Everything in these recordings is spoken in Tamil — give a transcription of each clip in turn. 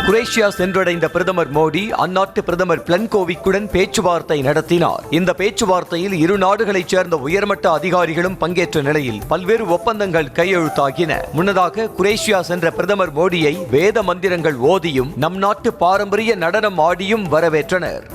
குரேஷியா சென்றடைந்த பிரதமர் மோடி அந்நாட்டு பிரதமர் பிளன்கோவிக்குடன் பேச்சுவார்த்தை நடத்தினார். இந்த பேச்சுவார்த்தையில் இரு நாடுகளைச் சேர்ந்த உயர்மட்ட அதிகாரிகளும் பங்கேற்ற நிலையில் பல்வேறு ஒப்பந்தங்கள் கையெழுத்தாகின. முன்னதாக குரேஷியா சென்ற பிரதமர் மோடியை வேத மந்திரங்கள் ஓதியும் நம் நாட்டு பாரம்பரிய நடனம் ஆடியும் வரவேற்றனர்.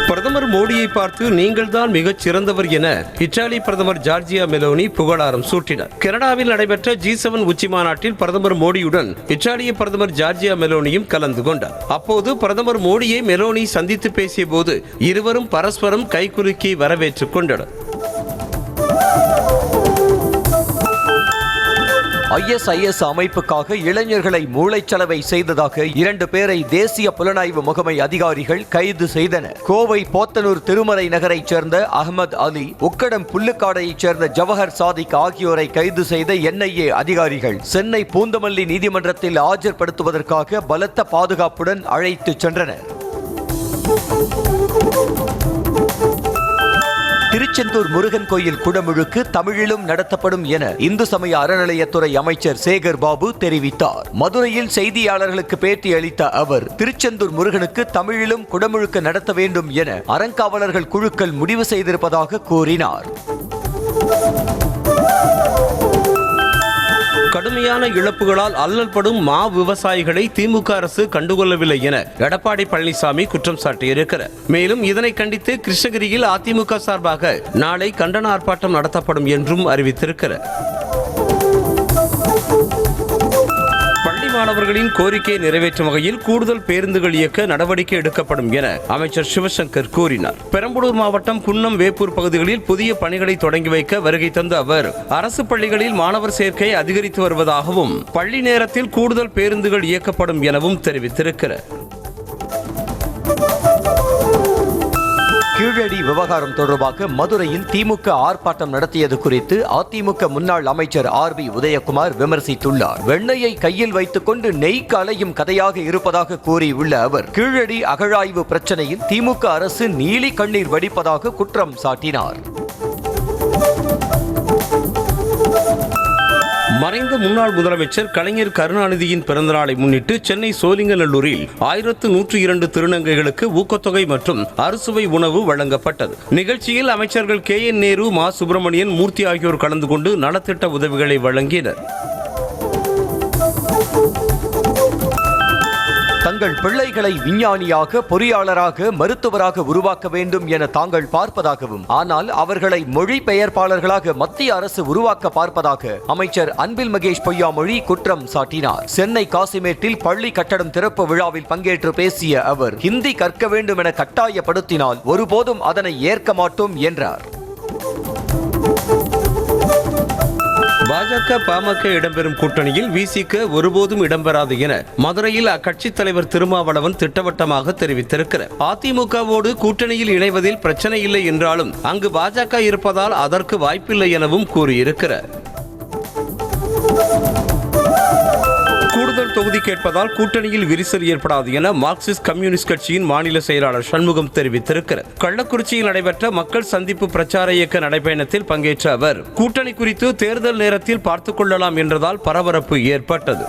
பிரதமர் மோடியை பார்த்து நீங்கள் தான் மிகச் சிறந்தவர் என இத்தாலி பிரதமர் ஜார்ஜியா மெலோனி புகழாரம் சூட்டினார். கனடாவில் நடைபெற்ற G7 உச்சி மாநாட்டில் பிரதமர் மோடியுடன் இத்தாலிய பிரதமர் ஜார்ஜியா மெலோனியும் கலந்து கொண்டார். அப்போது பிரதமர் மோடியை மெலோனி சந்தித்து பேசிய போது இருவரும் பரஸ்பரம் கைகுலுக்கி வரவேற்றுக் கொண்டனர். ISIS அமைப்புக்காக இளைஞர்களை மூளைச்சலவை செய்ததாக 2 பேரை தேசிய புலனாய்வு முகமை அதிகாரிகள் கைது செய்தனர். கோவை போத்தனூர் திருமலை நகரைச் சேர்ந்த அகமது அலி, உக்கடம் புல்லுக்காடையைச் சேர்ந்த ஜவஹர் சாதிக் ஆகியோரை கைது செய்த NIA அதிகாரிகள் சென்னை பூந்தமல்லி நீதிமன்றத்தில் ஆஜர்படுத்துவதற்காக பலத்த பாதுகாப்புடன் அழைத்து சென்றனர். திருச்செந்தூர் முருகன் கோயில் குடமுழுக்கு தமிழிலும் நடத்தப்படும் என இந்து சமய அறநிலையத்துறை அமைச்சர் சேகர் பாபு தெரிவித்தார். மதுரையில் செய்தியாளர்களுக்கு பேட்டி அளித்த அவர், திருச்செந்தூர் முருகனுக்கு தமிழிலும் குடமுழுக்கு நடத்த வேண்டும் என அறங்காவலர்கள் குழுக்கள் முடிவு செய்திருப்பதாக கூறினார். கடுமையான இழப்புகளால் அல்லல்படும் மா விவசாயிகளை திமுக அரசு கண்டுகொள்ளவில்லை என எடப்பாடி பழனிசாமி குற்றம் சாட்டியிருக்கிறார். மேலும் இதனை கண்டித்து கிருஷ்ணகிரியில் அதிமுக சார்பாக நாளை கண்டன ஆர்ப்பாட்டம் நடத்தப்படும் என்றும் அறிவித்திருக்கிறார். மாணவர்களின் கோரிக்கையை நிறைவேற்றும் வகையில் கூடுதல் பேருந்துகள் இயக்க நடவடிக்கை எடுக்கப்படும் என அமைச்சர் சிவசங்கர் கூறினார். பெரம்பலூர் மாவட்டம் குன்னம் வேப்பூர் பகுதிகளில் புதிய பணிகளை தொடங்கி வைக்க வருகை தந்த அவர், அரசு பள்ளிகளில் மாணவர் சேர்க்கை அதிகரித்து வருவதாகவும் பள்ளி நேரத்தில் கூடுதல் பேருந்துகள் இயக்கப்படும் எனவும் தெரிவித்திருக்கிறார். கீழடி விவகாரம் தொடர்பாக மதுரையில் திமுக ஆர்ப்பாட்டம் நடத்தியது குறித்து அதிமுக முன்னாள் அமைச்சர் RB உதயகுமார் விமர்சித்துள்ளார். வெண்ணையை கையில் வைத்துக் கொண்டு நெய்க்கு அலையும் கதையாக இருப்பதாக கூறியுள்ள அவர், கீழடி அகழாய்வு பிரச்சனையில் திமுக அரசு நீலி கண்ணீர் வடிப்பதாக குற்றம் சாட்டினார். மறைந்த முன்னாள் முதலமைச்சர் கலைஞர் கருணாநிதியின் பிறந்தநாளை முன்னிட்டு சென்னை சோழிங்கநல்லூரில் 1102 திருநங்கைகளுக்கு ஊக்கத்தொகை மற்றும் அறுசுவை உணவு வழங்கப்பட்டது. நிகழ்ச்சியில் அமைச்சர்கள் KN நேரு, மா சுப்பிரமணியன், மூர்த்தி ஆகியோர் கலந்து கொண்டு நலத்திட்ட உதவிகளை வழங்கினர். தங்கள் பிள்ளைகளை விஞ்ஞானியாக, பொறியாளராக, மருத்துவராக உருவாக்க வேண்டும் என தாங்கள் பார்ப்பதாகவும், ஆனால் அவர்களை மொழிபெயர்ப்பாளர்களாக மத்திய அரசு உருவாக்க பார்ப்பதாக அமைச்சர் அன்பில் மகேஷ் பொய்யாமொழி குற்றம் சாட்டினார். சென்னை காசிமேட்டில் பள்ளி கட்டடம் திறப்பு விழாவில் பங்கேற்று பேசிய அவர், ஹிந்தி கற்க வேண்டும் என கட்டாயப்படுத்தினால் ஒருபோதும் அதனை ஏற்க மாட்டோம் என்றார். பாஜக பாமக இடம்பெறும் கூட்டணியில் VCK ஒருபோதும் இடம்பெறாது என மதுரையில் அக்கட்சி தலைவர் திருமாவளவன் திட்டவட்டமாக தெரிவித்திருக்கிறார். அதிமுகவோடு கூட்டணியில் இணைவதில் பிரச்சனை இல்லை என்றாலும் அங்கு பாஜக இருப்பதால் அதற்கு வாய்ப்பில்லை எனவும் கூறியிருக்கிறார். கூடுதல் தொகுதி கேட்பதால் கூட்டணியில் விரிசல் ஏற்படாது என மார்க்சிஸ்ட் கம்யூனிஸ்ட் கட்சியின் மாநில செயலாளர் சண்முகம் தெரிவித்திருக்கிறார். கள்ளக்குறிச்சியில் நடைபெற்ற மக்கள் சந்திப்பு பிரச்சார இயக்க நடைபயணத்தில் பங்கேற்ற அவர், கூட்டணி குறித்து தேர்தல் நேரத்தில் பார்த்துக் கொள்ளலாம் என்றதால் பரபரப்பு ஏற்பட்டது.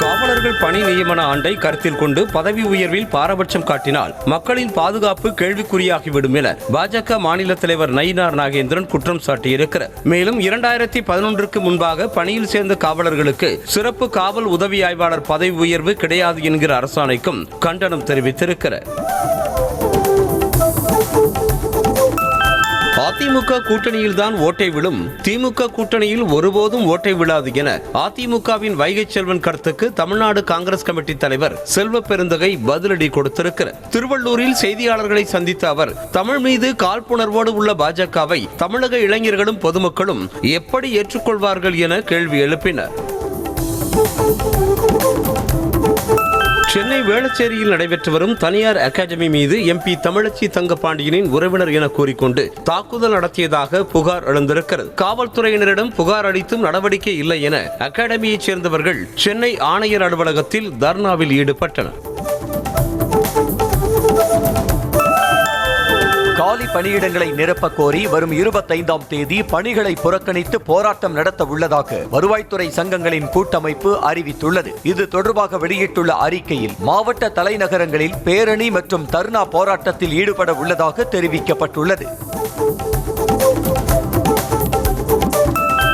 காவலர்கள் பணி நியமன ஆண்டை கருத்தில் கொண்டு பதவி உயர்வில் பாரபட்சம் காட்டினால் மக்களின் பாதுகாப்பு கேள்விக்குறியாகிவிடும் என பாஜக மாநில தலைவர் நயினார் நாகேந்திரன் குற்றம் சாட்டியிருக்கிறார். மேலும் 2011க்கு முன்பாக பணியில் சேர்ந்த காவலர்களுக்கு சிறப்பு காவல் உதவி ஆய்வாளர் பதவி உயர்வு கிடையாது என்கிற அரசாணைக்கும் கண்டனம் தெரிவித்திருக்கிறார். அதிமுக கூட்டணியில் தான் ஓட்டை விழும், திமுக கூட்டணியில் ஒருபோதும் ஓட்டை விழாது என அதிமுகவின் வைகை செல்வன் கருத்துக்கு தமிழ்நாடு காங்கிரஸ் கமிட்டி தலைவர் செல்வ பெருந்தகை பதிலடி கொடுத்திருக்கிறார். திருவள்ளூரில் செய்தியாளர்களை சந்தித்த அவர், தமிழ் மீது காழ்ப்புணர்வோடு உள்ள பாஜகவை தமிழக இளைஞர்களும் பொதுமக்களும் எப்படி ஏற்றுக்கொள்வார்கள் என கேள்வி எழுப்பினர். சென்னை வேளச்சேரியில் நடைபெற்று வரும் தனியார் அகாடமி மீது MP தமிழச்சி தங்கபாண்டியனின் உறவினர் என கூறிக்கொண்டு தாக்குதல் நடத்தியதாக புகார் எழுந்திருக்கிறது. காவல்துறையினரிடம் புகார் அளித்தும் நடவடிக்கை இல்லை என அகாடமியைச் சேர்ந்தவர்கள் சென்னை ஆணையர் அலுவலகத்தில் தர்ணாவில் ஈடுபட்டனர். காலி காலி பணியிடங்களை நிரப்ப கோரி வரும் 25ஆம் தேதி பணிகளை புறக்கணித்து போராட்டம் நடத்த உள்ளதாக வருவாய்த்துறை சங்கங்களின் கூட்டமைப்பு அறிவித்துள்ளது. இது தொடர்பாக வெளியிட்டுள்ள அறிக்கையில் மாவட்ட தலைநகரங்களில் பேரணி மற்றும் தர்ணா போராட்டத்தில் ஈடுபட உள்ளதாக தெரிவிக்கப்பட்டுள்ளது.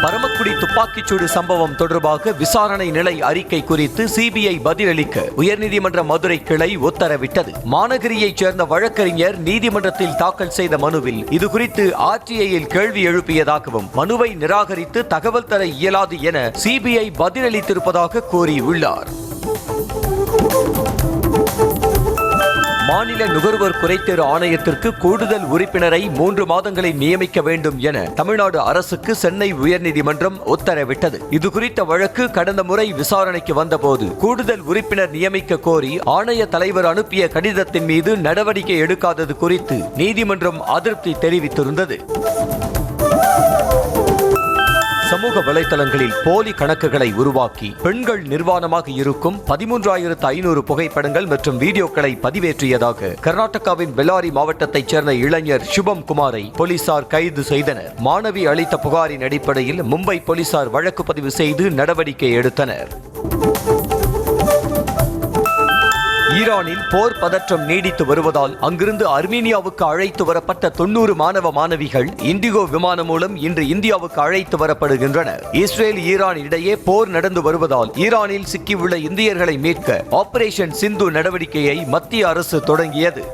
பரமக்குடி துப்பாக்கிச்சூடு சம்பவம் தொடர்பாக விசாரணை நிலை அறிக்கை குறித்து சிபிஐ பதிலளிக்க உயர்நீதிமன்ற மதுரை கிளை உத்தரவிட்டது. மாநகரியைச் சேர்ந்த வழக்கறிஞர் நீதிமன்றத்தில் தாக்கல் செய்த மனுவில் இதுகுறித்து ஆர்டிஐயில் கேள்வி எழுப்பியதாகவும் மனுவை நிராகரித்து தகவல் தர இயலாது என சிபிஐ பதிலளித்திருப்பதாக கூறியுள்ளார். மாநில நுகர்வோர் குறைதீர் ஆணையத்திற்கு கூடுதல் உறுப்பினரை 3 மாதங்களில் நியமிக்க வேண்டும் என தமிழ்நாடு அரசுக்கு சென்னை உயர்நீதிமன்றம் உத்தரவிட்டது. இதுகுறித்த வழக்கு கடந்த முறை விசாரணைக்கு வந்தபோது கூடுதல் உறுப்பினர் நியமிக்க கோரி ஆணைய தலைவர் அனுப்பிய கடிதத்தின் மீது நடவடிக்கை எடுக்காதது குறித்து நீதிமன்றம் அதிருப்தி தெரிவித்திருந்தது. சமூக வலைதளங்களில் போலி கணக்குகளை உருவாக்கி பெண்கள் நிர்வாணமாக இருக்கும் 13,500 புகைப்படங்கள் மற்றும் வீடியோக்களை பதிவேற்றியதாக கர்நாடகாவின் பெல்லாரி மாவட்டத்தைச் சேர்ந்த இளைஞர் சுபம் குமாரை போலீசார் கைது செய்தனர். மாணவி அளித்த புகாரின் அடிப்படையில் மும்பை போலீசார் வழக்கு பதிவு செய்து நடவடிக்கை எடுத்தனர். ஈரானில் போர் பதற்றம் நீடித்து வருவதால் அங்கிருந்து அர்மீனியாவுக்கு அழைத்து வரப்பட்ட 90 மாணவ மாணவிகள் இண்டிகோ விமானம் மூலம் இன்று இந்தியாவுக்கு அழைத்து வரப்படுகின்றனர். இஸ்ரேல் ஈரான் இடையே போர் நடந்து வருவதால் ஈரானில் சிக்கியுள்ள இந்தியர்களை மீட்க ஆபரேஷன் சிந்து நடவடிக்கையை மத்திய அரசு தொடங்கியது.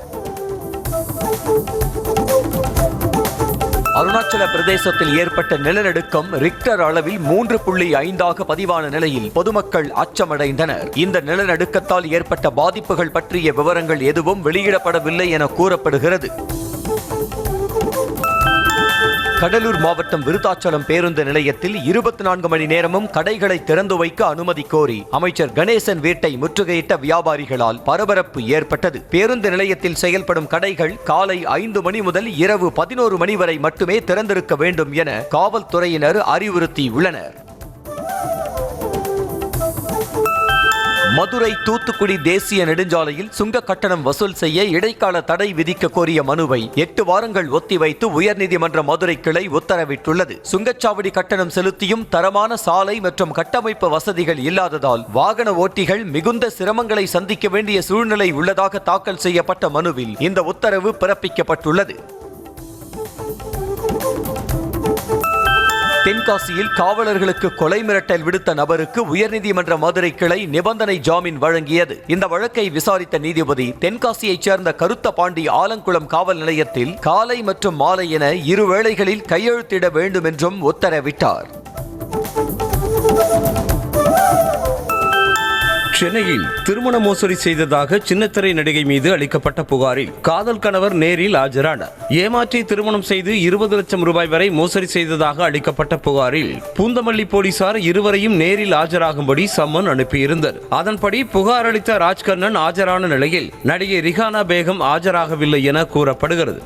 அருணாச்சல பிரதேசத்தில் ஏற்பட்ட நிலநடுக்கம் ரிக்டர் அளவில் 3.5 பதிவான நிலையில் பொதுமக்கள் அச்சமடைந்தனர். இந்த நிலநடுக்கத்தால் ஏற்பட்ட பாதிப்புகள் பற்றிய விவரங்கள் எதுவும் வெளியிடப்படவில்லை என கூறப்படுகிறது. கடலூர் மாவட்டம் விருத்தாச்சலம் பேருந்து நிலையத்தில் 24 மணி நேரமும் கடைகளை திறந்து வைக்க அனுமதி கோரி அமைச்சர் கணேசன் வீட்டை முற்றுகையிட்ட வியாபாரிகளால் பரபரப்பு ஏற்பட்டது. பேருந்து நிலையத்தில் செயல்படும் கடைகள் காலை 5 மணி முதல் இரவு 11 மணி வரை மட்டுமே திறந்திருக்க வேண்டும் என காவல்துறையினர் அறிவுறுத்தியுள்ளனர். மதுரை தூத்துக்குடி தேசிய நெடுஞ்சாலையில் சுங்க கட்டணம் வசூல் செய்ய இடைக்கால தடை விதிக்க கோரிய மனுவை 8 வாரங்கள் ஒத்திவைத்து உயர்நீதிமன்ற மதுரை கிளை உத்தரவிட்டுள்ளது. சுங்கச்சாவடி கட்டணம் செலுத்தியும் தரமான சாலை மற்றும் கட்டமைப்பு வசதிகள் இல்லாததால் வாகன ஓட்டிகள் மிகுந்த சிரமங்களை சந்திக்க வேண்டிய சூழ்நிலை உள்ளதாக தாக்கல் செய்யப்பட்ட மனுவில் இந்த உத்தரவு பிறப்பிக்கப்பட்டுள்ளது. தென்காசியில் காவலர்களுக்கு கொலை மிரட்டல் விடுத்த நபருக்கு உயர்நீதிமன்ற மதுரை கிளை நிபந்தனை ஜாமீன் வழங்கியது. இந்த வழக்கை விசாரித்த நீதிபதி தென்காசியைச் சேர்ந்த கருத்த பாண்டி ஆலங்குளம் காவல் நிலையத்தில் காலை மற்றும் மாலை என 2 வேளைகளில் கையெழுத்திட வேண்டும் என்றும் உத்தரவிட்டார். சென்னையில் திருமண மோசடி செய்ததாக சின்னத்திரை நடிகை மீது அளிக்கப்பட்ட புகாரில் காதல் கணவர் நேரில் ஆஜரானார். ஏமாற்றி திருமணம் செய்து 20 லட்சம் ரூபாய் வரை மோசடி செய்ததாக அளிக்கப்பட்ட புகாரில் பூந்தமல்லி போலீசார் இருவரையும் நேரில் ஆஜராகும்படி சம்மன் அனுப்பியிருந்தனர். அதன்படி புகார் அளித்த ராஜ்கண்ணன் ஆஜரான நிலையில் நடிகை ரிஹானா பேகம் ஆஜராகவில்லை என கூறப்படுகிறது.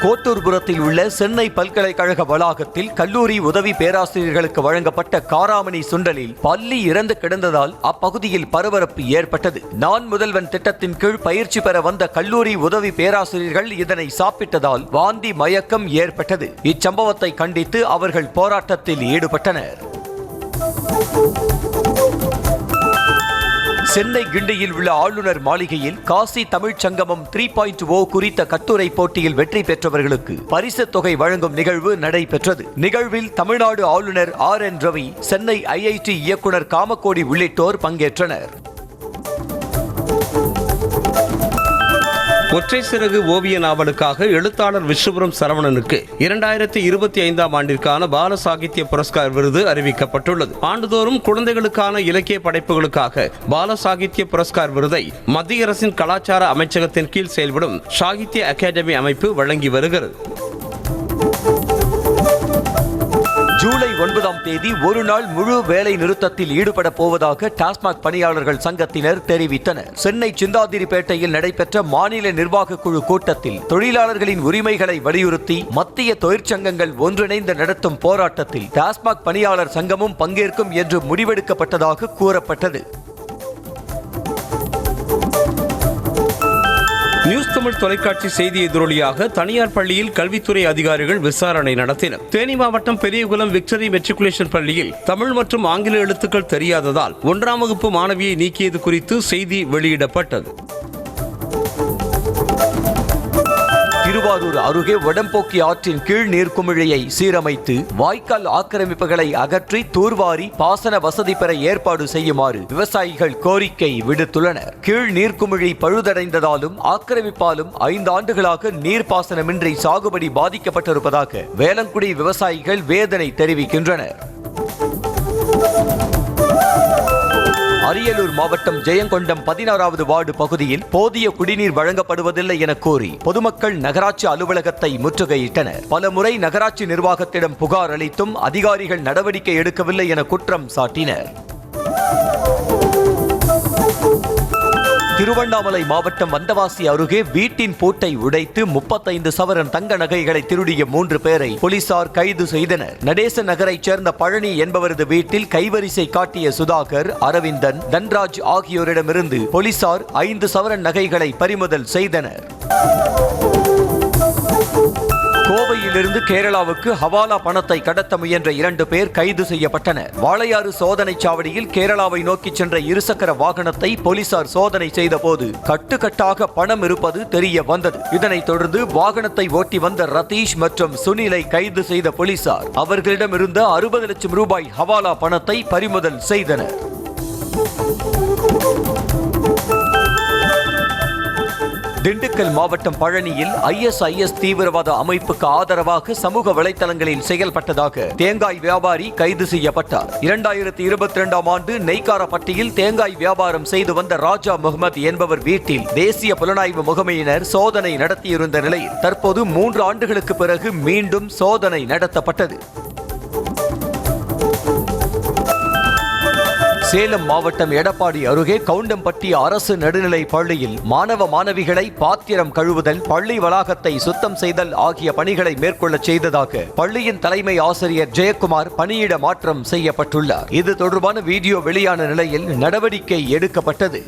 கோட்டூர்புரத்தில் உள்ள சென்னை பல்கலைக்கழக வளாகத்தில் கல்லூரி உதவி பேராசிரியர்களுக்கு வழங்கப்பட்ட காராமணி சுண்டலில் பல்லி இறந்து கிடந்ததால் அப்பகுதியில் பரபரப்பு ஏற்பட்டது. நான் முதல்வன் திட்டத்தின் கீழ் பயிற்சி பெற வந்த கல்லூரி உதவி பேராசிரியர்கள் இதனை சாப்பிட்டதால் வாந்தி மயக்கம் ஏற்பட்டது. இச்சம்பவத்தை கண்டித்து அவர்கள் போராட்டத்தில் ஈடுபட்டனர். சென்னை கிண்டியில் உள்ள ஆளுநர் மாளிகையில் காசி தமிழ்ச் சங்கமம் 3.0 குறித்த கட்டுரை போட்டியில் வெற்றி பெற்றவர்களுக்கு பரிசுத் தொகை வழங்கும் நிகழ்வு நடைபெற்றது. நிகழ்வில் தமிழ்நாடு ஆளுநர் RN ரவி, சென்னை IIT இயக்குனர் காமக்கோடி உள்ளிட்டோர் பங்கேற்றனர். ஒற்றை சிறகு ஓவிய நாவலுக்காக எழுத்தாளர் விஸ்வபுரம் சரவணனுக்கு 2025ஆம் ஆண்டிற்கான பால சாகித்ய புரஸ்கார் விருது அறிவிக்கப்பட்டுள்ளது. ஆண்டுதோறும் குழந்தைகளுக்கான இலக்கிய படைப்புகளுக்காக பால சாகித்ய புரஸ்கார் விருதை மத்திய அரசின் கலாச்சார அமைச்சகத்தின் கீழ் செயல்படும் சாகித்ய அகாடமி அமைப்பு வழங்கி வருகிறது. ஜூலை 9ஆம் தேதி ஒரு நாள் முழு வேலை நிறுத்தத்தில் ஈடுபட போவதாக டாஸ்மாக் பணியாளர்கள் சங்கத்தினர் தெரிவித்தனர். சென்னை சிந்தாதிரிப்பேட்டையில் நடைபெற்ற மாநில நிர்வாக குழு கூட்டத்தில் தொழிலாளர்களின் உரிமைகளை வலியுறுத்தி மத்திய தொழிற்சங்கங்கள் ஒன்றிணைந்து நடத்தும் போராட்டத்தில் டாஸ்மாக் பணியாளர் சங்கமும் பங்கேற்கும் என்று முடிவெடுக்கப்பட்டதாக கூறப்பட்டது. முத்தமிழ் தொலைக்காட்சி செய்தி எதிரொலியாக தனியார் பள்ளியில் கல்வித்துறை அதிகாரிகள் விசாரணை நடத்தினர். தேனி மாவட்டம் பெரியகுளம் விக்டரி மெட்ரிகுலேஷன் பள்ளியில் தமிழ் மற்றும் ஆங்கில எழுத்துக்கள் தெரியாததால் 1ஆம் வகுப்பு மாணவியை நீக்கியது குறித்து செய்தி வெளியிடப்பட்டது. திருவாரூர் அருகே வடம்போக்கி ஆற்றின் கீழ் நீர்க்குமிழியை சீரமைத்து வாய்க்கால் ஆக்கிரமிப்புகளை அகற்றி தூர்வாரி பாசன வசதி பெற ஏற்பாடு செய்யுமாறு விவசாயிகள் கோரிக்கை விடுத்துள்ளனர். கீழ் நீர்க்குமிழி பழுதடைந்ததாலும் ஆக்கிரமிப்பாலும் 5 ஆண்டுகளாக நீர்ப்பாசனமின்றி சாகுபடி பாதிக்கப்பட்டிருப்பதாக வேலங்குடி விவசாயிகள் வேதனை தெரிவிக்கின்றனர். அரியலூர் மாவட்டம் ஜெயங்கொண்டம் 16வது வார்டு பகுதியில் போதிய குடிநீர் வழங்கப்படுவதில்லை என கோரி பொதுமக்கள் நகராட்சி அலுவலகத்தை முற்றுகையிட்டனர். பல முறை நகராட்சி நிர்வாகத்திடம் புகார் அளித்தும் அதிகாரிகள் நடவடிக்கை எடுக்கவில்லை என குற்றம் சாட்டினர். திருவண்ணாமலை மாவட்டம் வந்தவாசி அருகே வீட்டின் பூட்டை உடைத்து 35 சவரன் தங்க நகைகளை திருடிய 3 பேரை போலீசார் கைது செய்தனர். நடேச நகரைச் சேர்ந்த பழனி என்பவரது வீட்டில் கைவரிசை காட்டிய சுதாகர், அரவிந்தன், தன்ராஜ் ஆகியோரிடமிருந்து போலீசார் 5 சவரன் நகைகளை பறிமுதல் செய்தனர். கோவையிலிருந்து கேரளாவுக்கு ஹவாலா பணத்தை கடத்த முயன்ற 2 பேர் கைது செய்யப்பட்டனர். வாளையாறு சோதனை சாவடியில் கேரளாவை நோக்கி சென்ற இருசக்கர வாகனத்தை போலீசார் சோதனை செய்த போது கட்டுக்கட்டாக பணம் இருப்பது தெரிய வந்தது. இதனைத் தொடர்ந்து வாகனத்தை ஓட்டி வந்த ரதீஷ் மற்றும் சுனிலை கைது செய்த போலீசார் அவர்களிடமிருந்த 60 லட்சம் ரூபாய் ஹவாலா பணத்தை பறிமுதல் செய்தனர். திண்டுக்கல் மாவட்டம் பழனியில் ISIS தீவிரவாத அமைப்புக்கு ஆதரவாக சமூக வலைதளங்களில் செயல்பட்டதாக தேங்காய் வியாபாரி கைது செய்யப்பட்டார். 2022ஆம் ஆண்டு நெய்க்காரப்பட்டியில் தேங்காய் வியாபாரம் செய்து வந்த ராஜா முகமது என்பவர் வீட்டில் தேசிய புலனாய்வு முகமையினர் சோதனை நடத்தியிருந்த நிலையில் தற்போது 3 ஆண்டுகளுக்கு பிறகு மீண்டும் சோதனை நடத்தப்பட்டது. சேலம் மாவட்டம் எடப்பாடி அருகே கவுண்டம்பட்டி அரசு நடுநிலைப் பள்ளியில் மாணவ மாணவிகளை பாத்திரம் கழுவுதல், பள்ளி வளாகத்தை சுத்தம் செய்தல் ஆகிய பணிகளை மேற்கொள்ள செய்ததாக பள்ளியின் தலைமை ஆசிரியர் ஜெயக்குமார் பணியிட மாற்றம் செய்யப்பட்டுள்ளார். இது தொடர்பான வீடியோ வெளியான நிலையில் நடவடிக்கை எடுக்கப்பட்டது.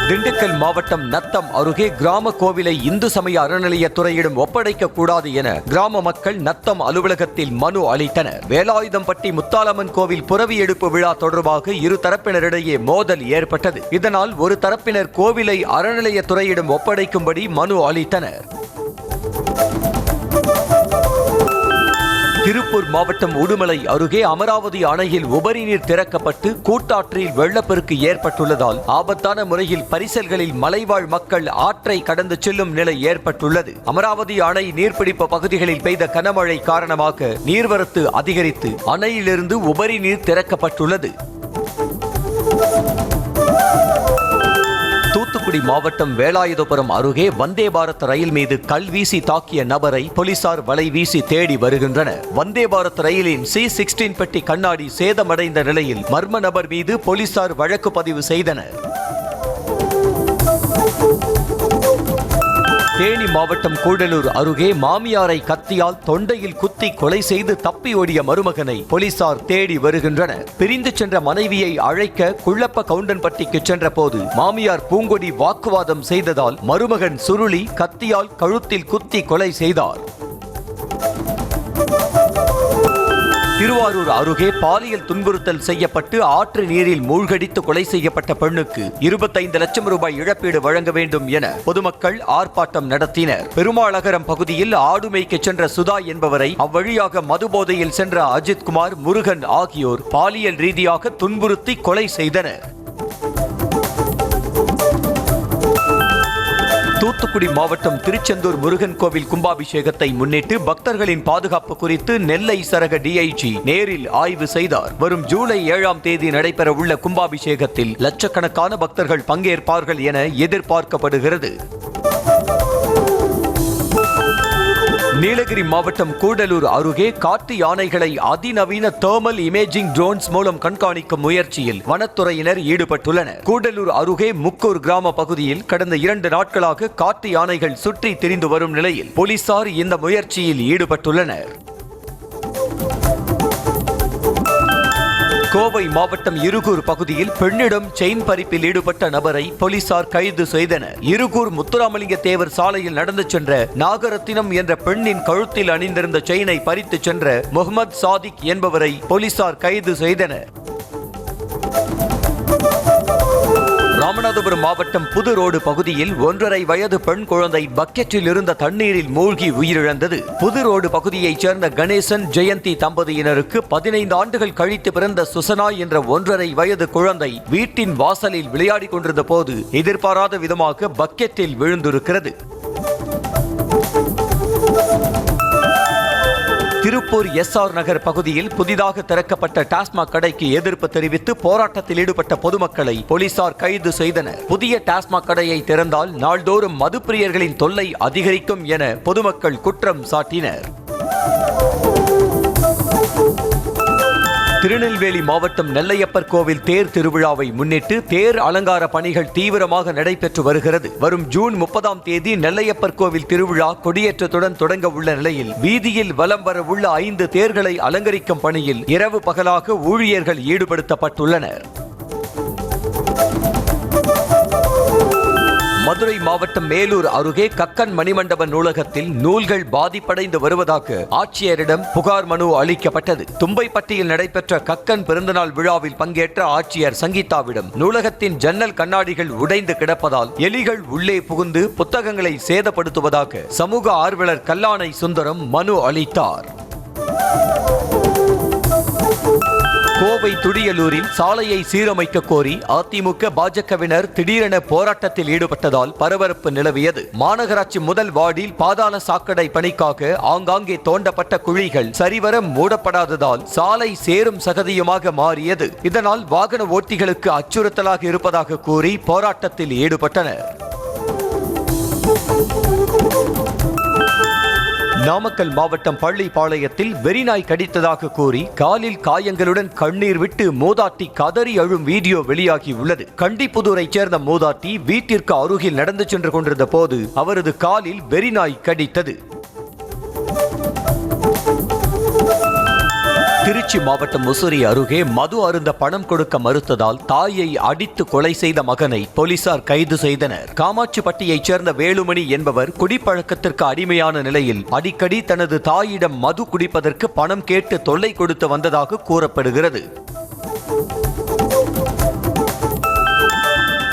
திண்டுக்கல் மாவட்டம் நத்தம் அருகே கிராம கோவிலை இந்து சமய அறநிலையத்துறையிடம் ஒப்படைக்க கூடாது என கிராம மக்கள் நத்தம் அலுவலகத்தில் மனு அளித்தனர். வேலாயுதம்பட்டி முத்தாலம்மன் கோவில் புரவி எடுப்பு விழா தொடர்பாக இரு தரப்பினரிடையே மோதல் ஏற்பட்டது. இதனால் ஒரு தரப்பினர் கோவிலை அறநிலையத்துறையிடம் ஒப்படைக்கும்படி மனு அளித்தனர். திருப்பூர் மாவட்டம் உடுமலை அருகே அமராவதி அணையில் உபரி நீர் திறக்கப்பட்டு கூட்டாற்றில் வெள்ளப்பெருக்கு ஏற்பட்டுள்ளதால் ஆபத்தான முறையில் பரிசல்களில் மலைவாழ் மக்கள் ஆற்றை கடந்து செல்லும் நிலை ஏற்பட்டுள்ளது. அமராவதி அணை நீர்பிடிப்பு பகுதிகளில் பெய்த கனமழை காரணமாக நீர்வரத்து அதிகரித்து அணையிலிருந்து உபரி நீர் திறக்கப்பட்டுள்ளது. தூத்துக்குடி மாவட்டம் வேலாயுதபுரம் அருகே வந்தே பாரத் ரயில் மீது கல் வீசி தாக்கிய நபரை போலீசார் வலை வீசி தேடி வருகின்றனர். வந்தே பாரத் ரயிலின் C16 பெட்டி கண்ணாடி சேதமடைந்த நிலையில் மர்ம நபர் மீது போலீசார் வழக்கு பதிவு செய்தனர். தேனி மாவட்டம் கூடலூர் அருகே மாமியாரை கத்தியால் தொண்டையில் குத்தி கொலை செய்து தப்பி ஓடிய மருமகனை போலீசார் தேடி வருகின்றனர். பிரிந்து சென்ற மனைவியை அழைக்க குள்ளப்ப கவுண்டன்பட்டிக்கு சென்ற போது மாமியார் பூங்கொடி வாக்குவாதம் செய்ததால் மருமகன் சுருளி கத்தியால் கழுத்தில் குத்தி கொலை செய்தார். திருவாரூர் அருகே பாலியல் துன்புறுத்தல் செய்யப்பட்டு ஆற்று நீரில் மூழ்கடித்து கொலை செய்யப்பட்ட பெண்ணுக்கு 25 லட்சம் ரூபாய் இழப்பீடு வழங்க வேண்டும் என பொதுமக்கள் ஆர்ப்பாட்டம் நடத்தினர். பெருமாளகரம் பகுதியில் ஆடு மேய்க்க சென்ற சுதா என்பவரை அவ்வழியாக மதுபோதையில் சென்ற அஜித்குமார், முருகன் ஆகியோர் பாலியல் ரீதியாக துன்புறுத்தி கொலை செய்தனர். தூத்துக்குடி மாவட்டம் திருச்செந்தூர் முருகன் கோவில் கும்பாபிஷேகத்தை முன்னிட்டு பக்தர்களின் பாதுகாப்பு குறித்து நெல்லை சரக DIG நேரில் ஆய்வு செய்தார். வரும் ஜூலை 7ஆம் தேதி நடைபெற உள்ள கும்பாபிஷேகத்தில் லட்சக்கணக்கான பக்தர்கள் பங்கேற்பார்கள் என எதிர்பார்க்கப்படுகிறது. நீலகிரி மாவட்டம் கூடலூர் அருகே காட்டு யானைகளை அதிநவீன தெர்மல் இமேஜிங் ட்ரோன்ஸ் மூலம் கண்காணிக்கும் முயற்சியில் வனத்துறையினர் ஈடுபட்டுள்ளனர். கூடலூர் அருகே முக்கூர் கிராம பகுதியில் கடந்த 2 நாட்களாக காட்டு யானைகள் சுற்றி திரிந்து வரும் நிலையில் போலீசார் இந்த முயற்சியில் ஈடுபட்டுள்ளனர். கோவை மாவட்டம் இருகூர் பகுதியில் பெண்ணிடம் செயின் பறிப்பில் ஈடுபட்ட நபரை போலீசார் கைது செய்தனர். இருகூர் முத்துராமலிங்க தேவர் சாலையில் நடந்து சென்ற நாகரத்தினம் என்ற பெண்ணின் கழுத்தில் அணிந்திருந்த செயினை பறித்து சென்ற முகமது சாதிக் என்பவரை போலீசார் கைது செய்தனர். ராமநாதபுரம் மாவட்டம் புது ரோடு பகுதியில் 1.5 வயது பெண் குழந்தை பக்கெட்டில் இருந்த தண்ணீரில் மூழ்கி உயிரிழந்தது. புது ரோடு பகுதியைச் சேர்ந்த கணேசன் ஜெயந்தி தம்பதியினருக்கு 15 ஆண்டுகள் கழித்து பிறந்த சுசனா என்ற 1.5 வயது குழந்தை வீட்டின் வாசலில் விளையாடிக் கொண்டிருந்த போது எதிர்பாராத விதமாக பக்கெட்டில் விழுந்திருக்கிறது. திருப்பூர் SR நகர் பகுதியில் புதிதாக திறக்கப்பட்ட டாஸ்மாக் கடைக்கு எதிர்ப்பு தெரிவித்து போராட்டத்தில் ஈடுபட்ட பொதுமக்களை போலீசார் கைது செய்தனர். புதிய டாஸ்மாக் கடையை திறந்தால் நாள்தோறும் மதுப்பிரியர்களின் தொல்லை அதிகரிக்கும் என பொதுமக்கள் குற்றம் சாட்டினர். திருநெல்வேலி மாவட்டம் நெல்லையப்பர் கோவில் தேர் திருவிழாவை முன்னிட்டு தேர் அலங்கார பணிகள் தீவிரமாக நடைபெற்று வருகிறது. வரும் ஜூன் 30ஆம் தேதி நெல்லையப்பர் கோவில் திருவிழா கொடியேற்றத்துடன் தொடங்க உள்ள நிலையில் வீதியில் வலம் வர உள்ள 5 தேர்களை அலங்கரிக்கும் பணியில் இரவு பகலாக ஊழியர்கள் ஈடுபடுத்தப்பட்டுள்ளனர். மதுரை மாவட்டம் மேலூர் அருகே கக்கன் மணிமண்டப நூலகத்தில் நூல்கள் பாதிப்படைந்து வருவதாக ஆட்சியரிடம் புகார் மனு அளிக்கப்பட்டது. தும்பைப்பட்டியில் நடைபெற்ற கக்கன் பிறந்தநாள் விழாவில் பங்கேற்ற ஆட்சியர் சங்கீதாவிடம் நூலகத்தின் ஜன்னல் கண்ணாடிகள் உடைந்து கிடப்பதால் எலிகள் உள்ளே புகுந்து புத்தகங்களை சேதப்படுத்துவதாக சமூக ஆர்வலர் கல்லானை சுந்தரம் மனு அளித்தார். கோவை துடியலூரில் சாலையை சீரமைக்க கோரி அதிமுக பாஜகவினர் திடீரென போராட்டத்தில் ஈடுபட்டதால் பரபரப்பு நிலவியது. மாநகராட்சி முதல் வார்டில் பாதாள சாக்கடை பணிக்காக ஆங்காங்கே தோண்டப்பட்ட குழிகள் சரிவர மூடப்படாததால் சாலை சேரும் சகதியுமாக மாறியது. இதனால் வாகன ஓட்டிகளுக்கு அச்சுறுத்தலாக இருப்பதாக கூறி போராட்டத்தில் ஈடுபட்டனர். நாமக்கல் மாவட்டம் பள்ளிப்பாளையத்தில் வெறிநாய் கடித்ததாக கூறி காலில் காயங்களுடன் கண்ணீர் விட்டு மூதாட்டி கதறி அழும் வீடியோ வெளியாகி உள்ளது. கண்டிப்புதூரைச் சேர்ந்த மூதாட்டி வீட்டிற்கு அருகில் நடந்து சென்று கொண்டிருந்த போது அவரது காலில் வெறிநாய் கடித்தது. திருச்சி மாவட்டம் முசிறி அருகே மது அருந்த பணம் கொடுக்க மறுத்ததால் தாயை அடித்து கொலை செய்த மகனை போலீசார் கைது செய்தனர். காமாட்சிப்பட்டியைச் சேர்ந்த வேலுமணி என்பவர் குடிப்பழக்கத்திற்கு அடிமையான நிலையில் அடிக்கடி தனது தாயிடம் மது குடிப்பதற்கு பணம் கேட்டு தொல்லை கொடுத்து வந்ததாக கூறப்படுகிறது.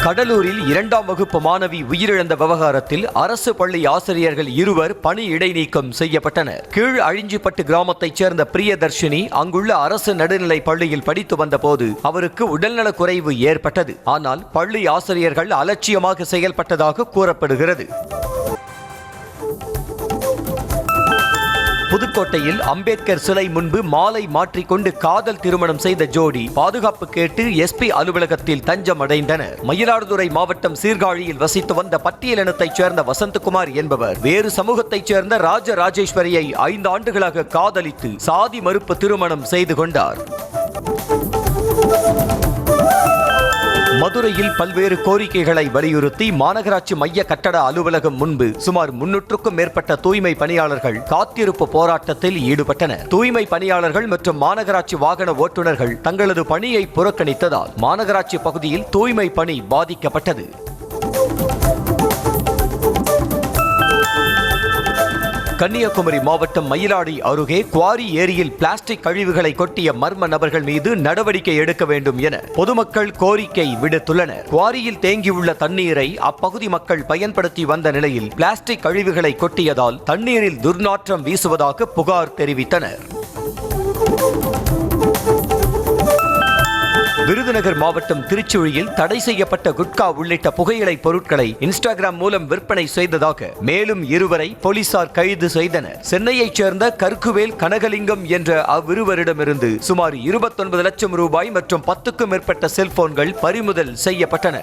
கடலூரில் 2ஆம் வகுப்பு மாணவி உயிரிழந்த விவகாரத்தில் அரசு பள்ளி ஆசிரியர்கள் 2 பணி இடைநீக்கம் செய்யப்பட்டனர். கீழ் அழிஞ்சிப்பட்டு கிராமத்தைச் சேர்ந்த பிரியதர்ஷினி அங்குள்ள அரசு நடுநிலை பள்ளியில் படித்து வந்த போது அவருக்கு உடல்நலக் குறைவு ஏற்பட்டது. ஆனால் பள்ளி ஆசிரியர்கள் அலட்சியமாக செயல்பட்டதாக கூறப்படுகிறது. புதுக்கோட்டையில் அம்பேத்கர் சிலை முன்பு மாலை மாற்றிக்கொண்டு காதல் திருமணம் செய்த ஜோடி பாதுகாப்பு கேட்டு SP அலுவலகத்தில் தஞ்சம் அடைந்தனர். மயிலாடுதுறை மாவட்டம் சீர்காழியில் வசித்து வந்த பட்டியலினத்தைச் சேர்ந்த வசந்தகுமார் என்பவர் வேறு சமூகத்தைச் சேர்ந்த ராஜராஜேஸ்வரியை 5 ஆண்டுகளாக காதலித்து சாதி மறுப்பு திருமணம் செய்து கொண்டார். மதுரையில் பல்வேறு கோரிக்கைகளை வலியுறுத்தி மாநகராட்சி மைய கட்டட அலுவலகம் முன்பு சுமார் 300க்கும் மேற்பட்ட தூய்மை பணியாளர்கள் காத்திருப்பு போராட்டத்தில் ஈடுபட்டனர். தூய்மை பணியாளர்கள் மற்றும் மாநகராட்சி வாகன ஓட்டுநர்கள் தங்களது பணியை புறக்கணித்ததால் மாநகராட்சி பகுதியில் தூய்மை பணி பாதிக்கப்பட்டது. கன்னியாகுமரி மாவட்டம் மயிலாடி அருகே குவாரி ஏரியில் பிளாஸ்டிக் கழிவுகளை கொட்டிய மர்ம நபர்கள் மீது நடவடிக்கை எடுக்க வேண்டும் என பொதுமக்கள் கோரிக்கை விடுத்துள்ளனர். குவாரியில் தேங்கியுள்ள தண்ணீரை அப்பகுதி மக்கள் பயன்படுத்தி வந்த நிலையில் பிளாஸ்டிக் கழிவுகளை கொட்டியதால் தண்ணீரில் துர்நாற்றம் வீசுவதாக புகார் தெரிவித்தனர். விருதுநகர் மாவட்டம் திருச்சுழியில் தடை செய்யப்பட்ட குட்கா உள்ளிட்ட புகையிலை பொருட்களை இன்ஸ்டாகிராம் மூலம் விற்பனை செய்ததாக மேலும் 2 போலீசார் கைது செய்தனர். சென்னையைச் சேர்ந்த கற்குவேல் கனகலிங்கம் என்ற அவ்விருவரிடமிருந்து சுமார் 29 லட்சம் ரூபாய் மற்றும் 10க்கும் மேற்பட்ட செல்போன்கள் பறிமுதல் செய்யப்பட்டன.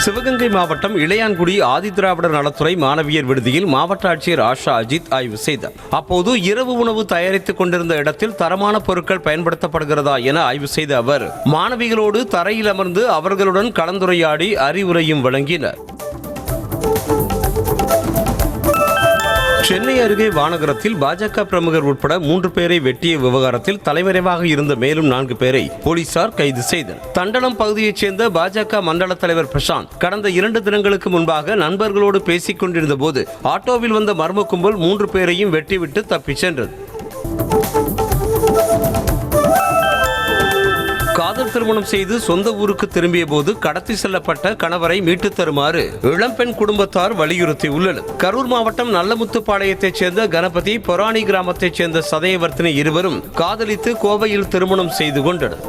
சிவகங்கை மாவட்டம் இளையான்குடி ஆதிதிராவிடர் நலத்துறை மாணவியர் விடுதியில் மாவட்ட ஆட்சியர் ஆஷா அஜித் ஆய்வு செய்தார். அப்போது இரவு உணவு தயாரித்துக் கொண்டிருந்த இடத்தில் தரமான பொருட்கள் பயன்படுத்தப்படுகிறதா என ஆய்வு செய்த அவர் மாணவிகளோடு தரையில் அமர்ந்து அவர்களுடன் கலந்துரையாடி அறிவுரையும் வழங்கினார். சென்னை அருகே வானகரத்தில் பாஜக பிரமுகர் உட்பட 3 பேரை வெட்டிய விவகாரத்தில் தலைமறைவாக இருந்த மேலும் 4 பேரை போலீசார் கைது செய்தனர். தண்டனம் பகுதியைச் சேர்ந்த பாஜக மண்டல தலைவர் பிரசாந்த் கடந்த 2 தினங்களுக்கு முன்பாக நண்பர்களோடு பேசிக் கொண்டிருந்த போது ஆட்டோவில் வந்த மர்ம கும்பல் 3 பேரையும் வெட்டிவிட்டு தப்பிச் சென்றது. காதல் திருமணம் செய்து சொந்த ஊருக்கு திரும்பிய போது கடத்தி செல்லப்பட்ட கணவரை மீட்டு தருமாறு இளம்பெண் குடும்பத்தார் வலியுறுத்தியுள்ளனர். கரூர் மாவட்டம் நல்லமுத்துப்பாளையத்தைச் சேர்ந்த கணபதி, பொராணி கிராமத்தைச் சேர்ந்த சதயவர்த்தினி இருவரும் காதலித்து கோவையில் திருமணம் செய்து கொண்டனர்.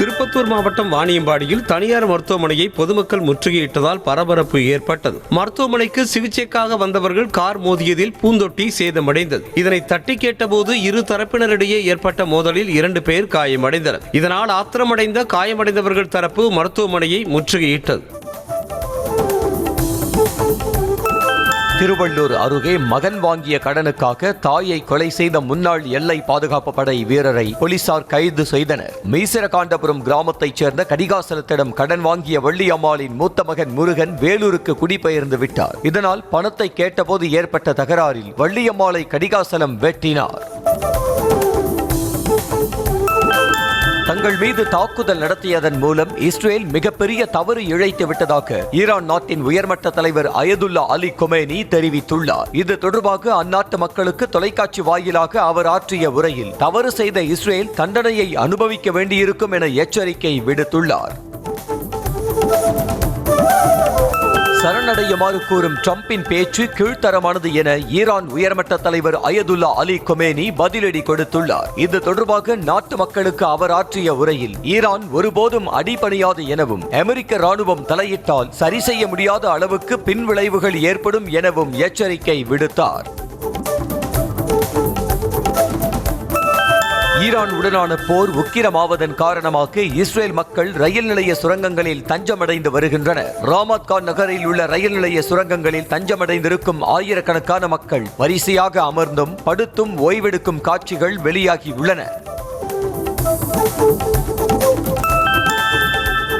திருப்பத்தூர் மாவட்டம் வாணியம்பாடியில் தனியார் மருத்துவமனையை பொதுமக்கள் முற்றுகையிட்டதால் பரபரப்பு ஏற்பட்டது. மருத்துவமனைக்கு சிகிச்சைக்காக வந்தவர்கள் கார் மோதியதில் பூந்தொட்டி சேதமடைந்தது. இதனை தட்டி கேட்டபோது இரு தரப்பினரிடையே ஏற்பட்ட மோதலில் 2 பேர் காயமடைந்தனர். இதனால் ஆத்திரமடைந்த காயமடைந்தவர்கள் தரப்பு மருத்துவமனையை முற்றுகையிட்டது. திருவள்ளூர் அருகே மகன் வாங்கிய கடனுக்காக தாயை கொலை செய்த முன்னாள் எல்லை பாதுகாப்பு படை வீரரை போலீசார் கைது செய்தனர். மீசரகாண்டபுரம் கிராமத்தைச் சேர்ந்த கடிகாசலத்திடம் கடன் வாங்கிய வள்ளியம்மாளின் மூத்த மகன் முருகன் வேலூருக்கு குடிபெயர்ந்து விட்டார். இதனால் பணத்தை கேட்டபோது ஏற்பட்ட தகராறில் வள்ளியம்மாளை கடிகாசலம் வெட்டினார். தங்கள் மீது தாக்குதல் நடத்தியதன் மூலம் இஸ்ரேல் மிகப்பெரிய தவறு இழைத்து விட்டதாக ஈரான் நாட்டின் உயர்மட்ட தலைவர் அயதுல்லா அலி கொமேனி தெரிவித்துள்ளார். இது தொடர்பாக அந்நாட்டு மக்களுக்கு தொலைக்காட்சி வாயிலாக அவர் ஆற்றிய உரையில் தவறு செய்த இஸ்ரேல் தண்டனையை அனுபவிக்க வேண்டியிருக்கும் என எச்சரிக்கை விடுத்துள்ளார். சரணடையுமாறு கூறும் ட்ரம்பின் பேச்சு கீழ்த்தரமானது என ஈரான் உயர்மட்ட தலைவர் அயதுல்லா அலி கொமேனி பதிலடி கொடுத்துள்ளார். இது தொடர்பாக நாட்டு மக்களுக்கு அவர் ஆற்றிய உரையில் ஈரான் ஒருபோதும் அடிபணியாது எனவும் அமெரிக்க ராணுவம் தலையிட்டால் சரி செய்ய முடியாத அளவுக்கு பின்விளைவுகள் ஏற்படும் எனவும் எச்சரிக்கை விடுத்தார். ஈரான் உடனான போர் உக்கிரமாவதன் காரணமாக இஸ்ரேல் மக்கள் ரயில் நிலைய சுரங்கங்களில் தஞ்சமடைந்து வருகின்றனர். ராமத் கான் நகரில் உள்ள ரயில் நிலைய சுரங்கங்களில் தஞ்சமடைந்திருக்கும் ஆயிரக்கணக்கான மக்கள் வரிசையாக அமர்ந்தும் படுத்தும் ஓய்வெடுக்கும் காட்சிகள் வெளியாகியுள்ளன.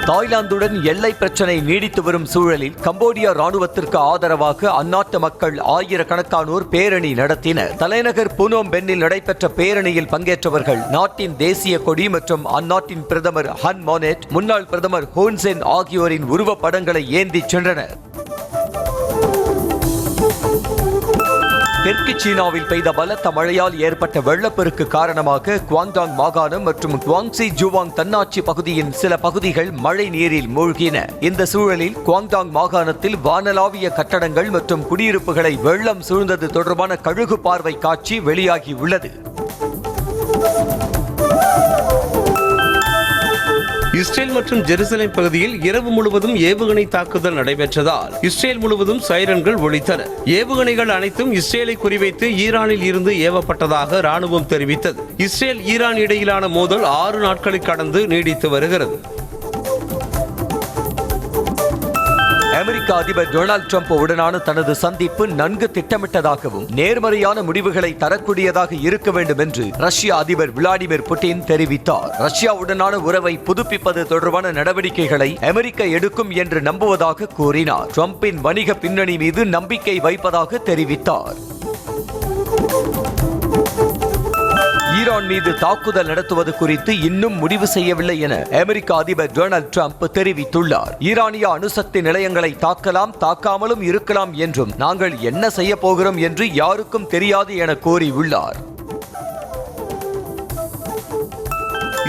தாய்லாந்துடன் எல்லை பிரச்சினை நீடித்து வரும் சூழலில் கம்போடியா ராணுவத்திற்கு ஆதரவாக அந்நாட்டு மக்கள் ஆயிரக்கணக்கானோர் பேரணி நடத்தினர். தலைநகர் புனோம் பென்னில் நடைபெற்ற பேரணியில் பங்கேற்றவர்கள் நாட்டின் தேசிய கொடி மற்றும் அந்நாட்டின் பிரதமர் ஹன் மோனெட், முன்னாள் பிரதமர் ஹூன் சென் ஆகியோரின் உருவப்படங்களை ஏந்திச் சென்றனர். தெற்கு சீனாவில் பெய்த பலத்த மழையால் ஏற்பட்ட வெள்ளப்பெருக்கு காரணமாக குவாங்டாங் மாகாணம் மற்றும் குவாங்சி ஜுவாங் தன்னாட்சி பகுதியின் சில பகுதிகள் மழை நீரில் மூழ்கின. இந்த சூழலில் குவாங்டாங் மாகாணத்தில் வானளாவிய கட்டடங்கள் மற்றும் குடியிருப்புகளை வெள்ளம் சூழ்ந்தது தொடர்பான கழுகு பார்வை காட்சி வெளியாகியுள்ளது. இஸ்ரேல் மற்றும் ஜெருசலேம் பகுதியில் இரவு முழுவதும் ஏவுகணை தாக்குதல் நடைபெற்றதால் இஸ்ரேல் முழுவதும் சைரன்கள் ஒலித்தன. ஏவுகணைகள் அனைத்தும் இஸ்ரேலை குறிவைத்து ஈரானில் இருந்து ஏவப்பட்டதாக ராணுவம் தெரிவித்தது. இஸ்ரேல் ஈரான் இடையிலான மோதல் 6 நாட்களை கடந்து நீடித்து வருகிறது. அமெரிக்க அதிபர் டொனால்டு டிரம்ப் உடனான தனது சந்திப்பு நன்கு திட்டமிட்டதாகவும் நேர்மறையான முடிவுகளை தரக்கூடியதாக இருக்க வேண்டும் என்று ரஷ்ய அதிபர் விளாடிமிர் புட்டின் தெரிவித்தார். ரஷ்யாவுடனான உறவை புதுப்பிப்பது தொடர்பான நடவடிக்கைகளை அமெரிக்கா எடுக்கும் என்று நம்புவதாக கூறினார். டிரம்பின் வணிக பின்னணி மீது நம்பிக்கை வைப்பதாக தெரிவித்தார். ஈரான் மீது தாக்குதல் நடத்துவது குறித்து இன்னும் முடிவு செய்யவில்லை என அமெரிக்க அதிபர் டொனால்டு டிரம்ப் தெரிவித்துள்ளார். ஈரானிய அணுசக்தி நிலையங்களை தாக்கலாம், தாக்காமலும் இருக்கலாம் என்றும் நாங்கள் என்ன செய்ய போகிறோம் என்று யாருக்கும் தெரியாது என கூறியுள்ளார்.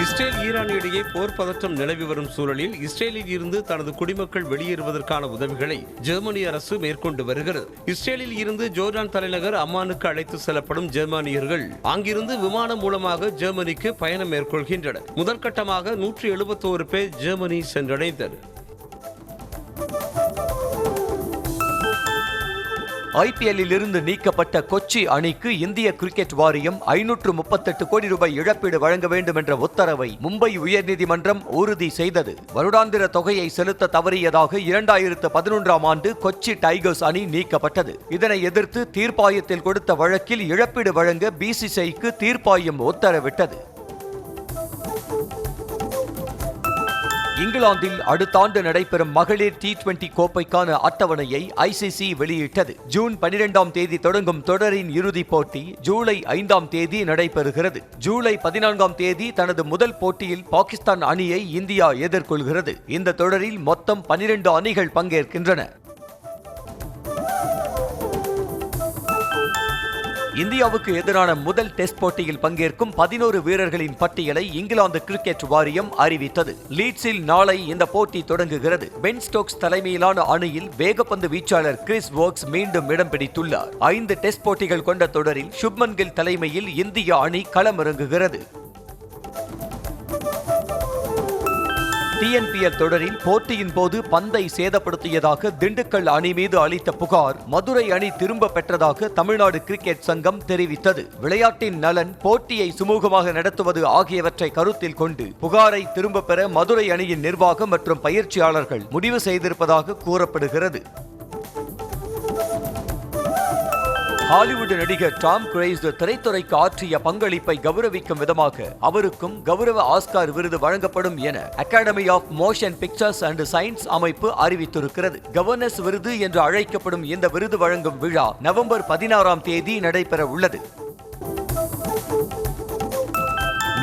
இஸ்ரேல் ஈரான் இடையே போர் பதற்றம் நிலவி வரும் சூழலில் இஸ்ரேலில் இருந்து தனது குடிமக்கள் வெளியேறுவதற்கான உதவிகளை ஜெர்மனி அரசு மேற்கொண்டு வருகிறது. இஸ்ரேலில் இருந்து ஜோர்டான் தலைநகர் அம்மானுக்கு அழைத்து செல்லப்படும் ஜெர்மானியர்கள் அங்கிருந்து விமானம் மூலமாக ஜெர்மனிக்கு பயணம் மேற்கொள்கின்றனர். முதற்கட்டமாக 171 பேர் ஜெர்மனி சென்றடைந்தனர். ஐபிஎல்லில் இருந்து நீக்கப்பட்ட கொச்சி அணிக்கு இந்திய கிரிக்கெட் வாரியம் 538 கோடி ரூபாய் இழப்பீடு வழங்க வேண்டும் என்ற உத்தரவை மும்பை உயர்நீதிமன்றம் உறுதி செய்தது. வருடாந்திர தொகையை செலுத்த தவறியதாக 2011ஆம் ஆண்டு கொச்சி டைகர்ஸ் அணி நீக்கப்பட்டது. இதனை எதிர்த்து தீர்ப்பாயத்தில் கொடுத்த வழக்கில் இழப்பீடு வழங்க பிசிசிஐக்கு தீர்ப்பாயம் உத்தரவிட்டது. இங்கிலாந்தில் அடுத்த ஆண்டு நடைபெறும் மகளிர் T20 கோப்பைக்கான அட்டவணையை ICC வெளியிட்டது. ஜூன் 12ஆம் தேதி தொடங்கும் தொடரின் இறுதிப் போட்டி ஜூலை 5ஆம் தேதி நடைபெறுகிறது. ஜூலை 14ஆம் தேதி தனது முதல் போட்டியில் பாகிஸ்தான் அணியை இந்தியா எதிர்கொள்கிறது. இந்த தொடரில் மொத்தம் 12 அணிகள் பங்கேற்கின்றன. இந்தியாவுக்கு எதிரான முதல் டெஸ்ட் போட்டியில் பங்கேற்கும் 11 வீரர்களின் பட்டியலை இங்கிலாந்து கிரிக்கெட் வாரியம் அறிவித்தது. லீட்ஸில் நாளை இந்த போட்டி தொடங்குகிறது. பென் ஸ்டோக்ஸ் தலைமையிலான அணியில் வேகப்பந்து வீச்சாளர் கிறிஸ் வோக்ஸ் மீண்டும் இடம் பிடித்துள்ளார். 5 டெஸ்ட் போட்டிகள் கொண்ட தொடரில் சுப்மன் கில் தலைமையில் இந்திய அணி களமிறங்குகிறது. TNPL தொடரில் போட்டியின் போது பந்தை சேதப்படுத்தியதாக திண்டுக்கல் அணி மீது அளித்த புகார் மதுரை அணி திரும்ப பெற்றதாக தமிழ்நாடு கிரிக்கெட் சங்கம் தெரிவித்தது. விளையாட்டின் நலன், போட்டியை சுமூகமாக நடத்துவது ஆகியவற்றை கருத்தில் கொண்டு புகாரை திரும்ப பெற மதுரை அணியின் நிர்வாகம் மற்றும் பயிற்சியாளர்கள் முடிவு செய்திருப்பதாக கூறப்படுகிறது. ஹாலிவுட் நடிகர் டாம் கிரூஸ் திரைத்துறைக்கு ஆற்றிய பங்களிப்பை கௌரவிக்கும் விதமாக அவருக்கும் கௌரவ ஆஸ்கார் விருது வழங்கப்படும் என Academy of Motion Pictures and Science அமைப்பு அறிவித்திருக்கிறது. கவர்னஸ் விருது என்று அழைக்கப்படும் இந்த விருது வழங்கும் விழா நவம்பர் 16ஆம் தேதி நடைபெற உள்ளது.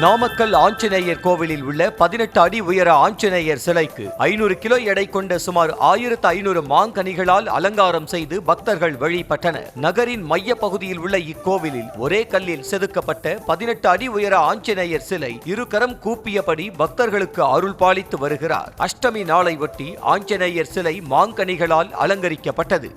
நாமக்கல் ஆஞ்சநேயர் கோவிலில் உள்ள 18 அடி உயர ஆஞ்சநேயர் சிலைக்கு 500 கிலோ எடை கொண்ட சுமார் 1500 மாங்கனிகளால் அலங்காரம் செய்து பக்தர்கள் வழிபட்டனர். நகரின் மைய பகுதியில் உள்ள இக்கோவிலில் ஒரே கல்லில் செதுக்கப்பட்ட 18 அடி உயர ஆஞ்சநேயர் சிலை இருகரம் கூப்பியபடி பக்தர்களுக்கு அருள் பாலித்து வருகிறார். அஷ்டமி நாளை ஒட்டி ஆஞ்சநேயர் சிலை மாங்கனிகளால் அலங்கரிக்கப்பட்டது.